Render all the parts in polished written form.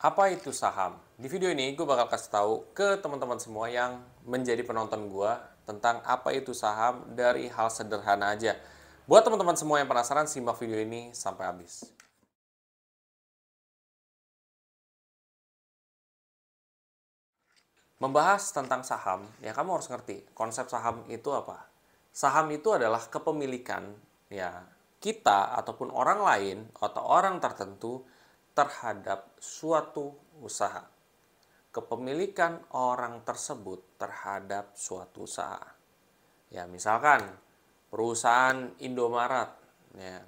Apa itu saham? Di video ini gue bakal kasih tahu ke teman-teman semua yang menjadi penonton gue tentang apa itu saham dari hal sederhana aja. Buat teman-teman semua yang penasaran, simak video ini sampai habis. Membahas tentang saham, ya kamu harus ngerti konsep saham itu apa. Saham itu adalah kepemilikan ya kita ataupun orang lain atau orang tertentu terhadap suatu usaha. Kepemilikan orang tersebut terhadap suatu usaha. Ya, misalkan perusahaan Indomaret. Ya,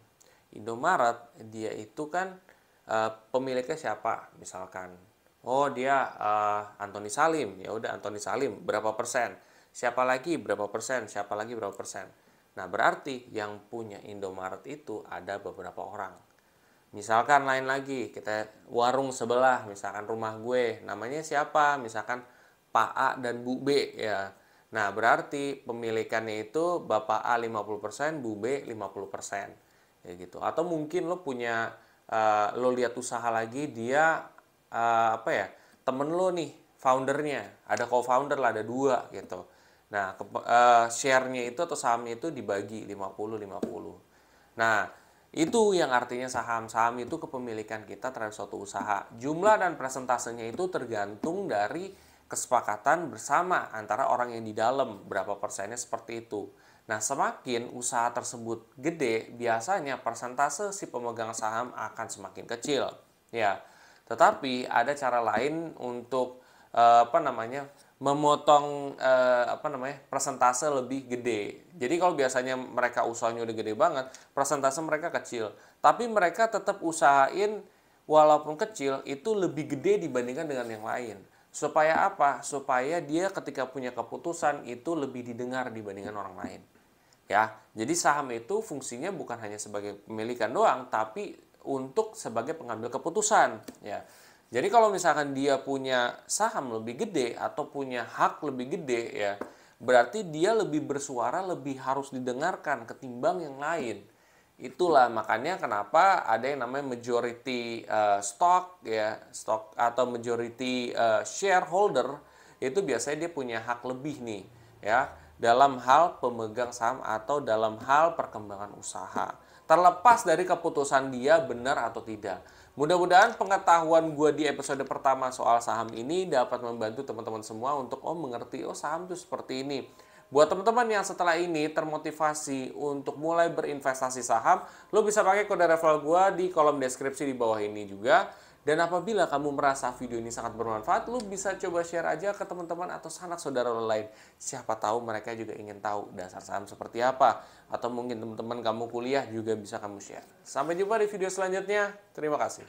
Indomaret dia itu kan pemiliknya siapa? Misalkan, oh dia Antoni Salim. Ya udah Antoni Salim berapa persen? Siapa lagi berapa persen? Siapa lagi berapa persen? Nah, berarti yang punya Indomaret itu ada beberapa orang. Misalkan lain lagi, kita warung sebelah, misalkan rumah gue, namanya siapa? Misalkan Pak A dan Bu B ya. Nah, berarti pemilikannya itu Bapak A 50%, Bu B 50%. Ya gitu. Atau mungkin lo punya lo lihat usaha lagi dia apa ya? Temen lo nih, foundernya, ada co-founder lah, ada dua gitu. Nah, share-nya itu atau sahamnya itu dibagi 50-50. Nah, itu yang artinya saham. Saham itu kepemilikan kita terhadap suatu usaha. Jumlah dan presentasenya itu tergantung dari kesepakatan bersama antara orang yang di dalam. Berapa persennya seperti itu. Nah, semakin usaha tersebut gede, biasanya persentase si pemegang saham akan semakin kecil. Ya, tetapi ada cara lain untuk memotong persentase lebih gede. Jadi kalau biasanya mereka usahanya udah gede banget, persentase mereka kecil. Tapi mereka tetap usahain walaupun kecil itu lebih gede dibandingkan dengan yang lain. Supaya apa? Supaya dia ketika punya keputusan itu lebih didengar dibandingkan orang lain. Ya, jadi saham itu fungsinya bukan hanya sebagai pemilikan doang, tapi untuk sebagai pengambil keputusan. Ya, jadi kalau misalkan dia punya saham lebih gede atau punya hak lebih gede ya, berarti dia lebih bersuara, lebih harus didengarkan ketimbang yang lain. Itulah makanya kenapa ada yang namanya majority stock ya, stock atau majority shareholder itu biasanya dia punya hak lebih nih ya dalam hal pemegang saham atau dalam hal perkembangan usaha. Terlepas dari keputusan dia benar atau tidak. Mudah-mudahan pengetahuan gue di episode pertama soal saham ini dapat membantu teman-teman semua untuk mengerti saham itu seperti ini. Buat teman-teman yang setelah ini termotivasi untuk mulai berinvestasi saham, lo bisa pakai kode referral gue di kolom deskripsi di bawah ini juga. Dan apabila kamu merasa video ini sangat bermanfaat, lo bisa coba share aja ke teman-teman atau sanak saudara lo lain. Siapa tahu mereka juga ingin tahu dasar saham seperti apa. Atau mungkin teman-teman kamu kuliah juga bisa kamu share. Sampai jumpa di video selanjutnya. Terima kasih.